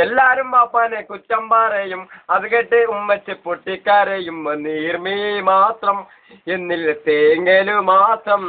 എല്ലാരും വാപ്പാനെ കുറ്റം പറയും. അത് കേട്ട് ഉമ്മച്ച് പൊട്ടിക്കാരെയും നീർമീ മാത്രം എന്നിൽ തേങ്ങലു മാത്രം.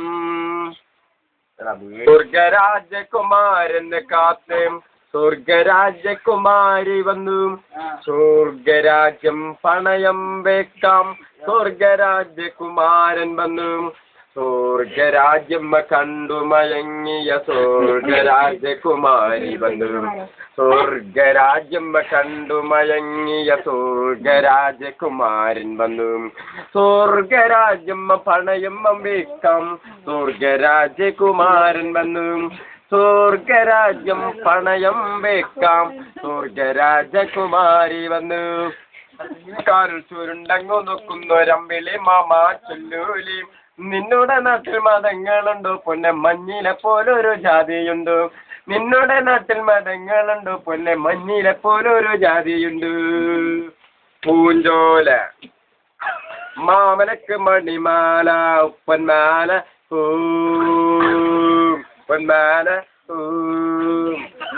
സ്വർഗരാജകുമാരന് കാത്ത് സ്വർഗരാജകുമാരി വന്നു. സ്വർഗരാജ്യം പണയം വെക്കാം. സ്വർഗരാജകുമാരൻ വന്നു. സ്വർഗരാജ്യം കണ്ടു മയങ്ങിയ സ്വർഗരാജകുമാരി വന്നു. സ്വർഗരാജ്യം കണ്ടു മയങ്ങിയ സ്വർഗരാജകുമാരൻ വന്നു. സ്വർഗരാജ്യം പണയം വെക്കാം. സ്വർഗരാജകുമാരൻ വന്നു. സ്വർഗരാജ്യം പണയം വെക്കാം. സ്വർഗരാജകുമാരി വന്നു. കാറിൽ ചുരുണ്ടങ്ങു നോക്കുന്നൊരമ്പിളി മാമാ ചൊല്ലൂലി. നിന്നുടെ നാട്ടിൽ മതങ്ങളുണ്ടോ പൊന്നെ മഞ്ഞിലെ പോലൊരു ജാതിയുണ്ട്. നിന്നുടെ നാട്ടിൽ മതങ്ങളുണ്ടോ പൊന്നെ മഞ്ഞിലെ പോലൊരു ജാതിയുണ്ട്. പൂഞ്ചോല മാമലക്ക് മണിമാല ഉപ്പന്മാല പൊന്മാല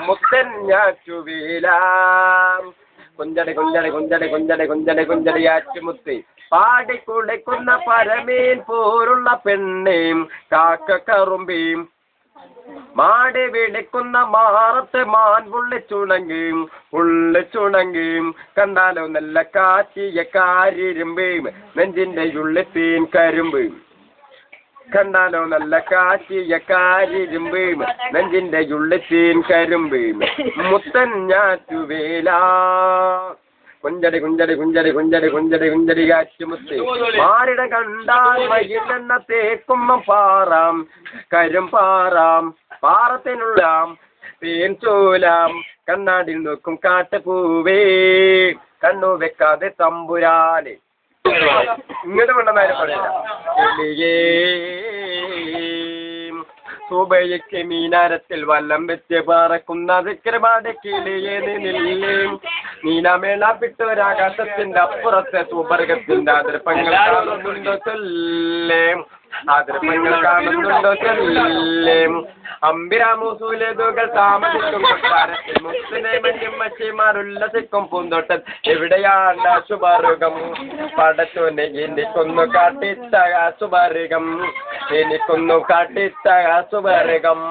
മുത്തൻ ഞാറ്റുവീലാം. കുഞ്ചടി കുഞ്ചടി കുഞ്ചടി കുഞ്ചടി കുഞ്ചടി കുഞ്ചടി ആറ്റുമുത്തി പാടിക്കുളിക്കുന്ന പരമീൻ പോലുള്ള പെണ്ണേം കാക്ക കറുമ്പീം മാടി വിളിക്കുന്ന മാറത്തെ മാൻ ഉള്ളിച്ചുണങ്ങിയും ഉള്ളിച്ചുണങ്ങിയും കണ്ടാലോ നല്ല കാച്ചിയ കാരിരുമ്പേം നെഞ്ചിന്റെ ഉള്ളിത്തീൻ കരിമ്പേം. കണ്ടാലോ നല്ല കാച്ചിയ കാരിരുമ്പേം നെഞ്ചിന്റെ ഉള്ളിത്തീൻ കരിമ്പേം. മുത്തൻ ഞാറ്റുവേല കുഞ്ചടി കുഞ്ചടി കുഞ്ചടി കുഞ്ചടി കുഞ്ചടി കുഞ്ചടി കാറ്റുമുത്തി മാറിട കണ്ടാൽ വൈകിട്ടെണ്ണ തേക്കുമ്മ പാറാം കരും പാറാം പാറത്തിനുള്ളാം തേൻ ചോലാം. കണ്ണാടിൽ നോക്കും കാട്ടുപൂവേ കണ്ണു വെക്കാതെ തമ്പുരാനെ. ഇങ്ങോട്ട് കൊണ്ടുവന്നാലും പറയില്ല. സുബയ്ക്ക് മീനാരത്തിൽ വല്ലം വെച്ച് പറക്കുന്ന വിക്രമാടെ കിളിയെ നിന്നില്ലേ. മീനമേള വിട്ടൊരാകാശത്തിന്റെ അപ്പുറത്തെ സുബർഗത്തിന്റെ അതിർപ്പങ്ങൾ കാണുന്നുണ്ടോ ചൊല്ലേ. അതിർപ്പങ്ങൾ കാണുന്നുണ്ടോ ചൊല്ലേ. അമ്പിരാമൂസൂലേതുകൾ താമസിക്കും കൊട്ടാരത്തിൽ മുത്തിനെ മഞ്ഞും മച്ചിമാരുല്ലസിക്കും പൂന്തോട്ടം. എവിടെയാണ് ശുഭാർഗം പടച്ചോനെ എനിക്കൊന്നു കാട്ടിത്ത ശുഭാർഗം. എനിക്കൊന്നു കാട്ടിത്ത ശുഭാർഗം.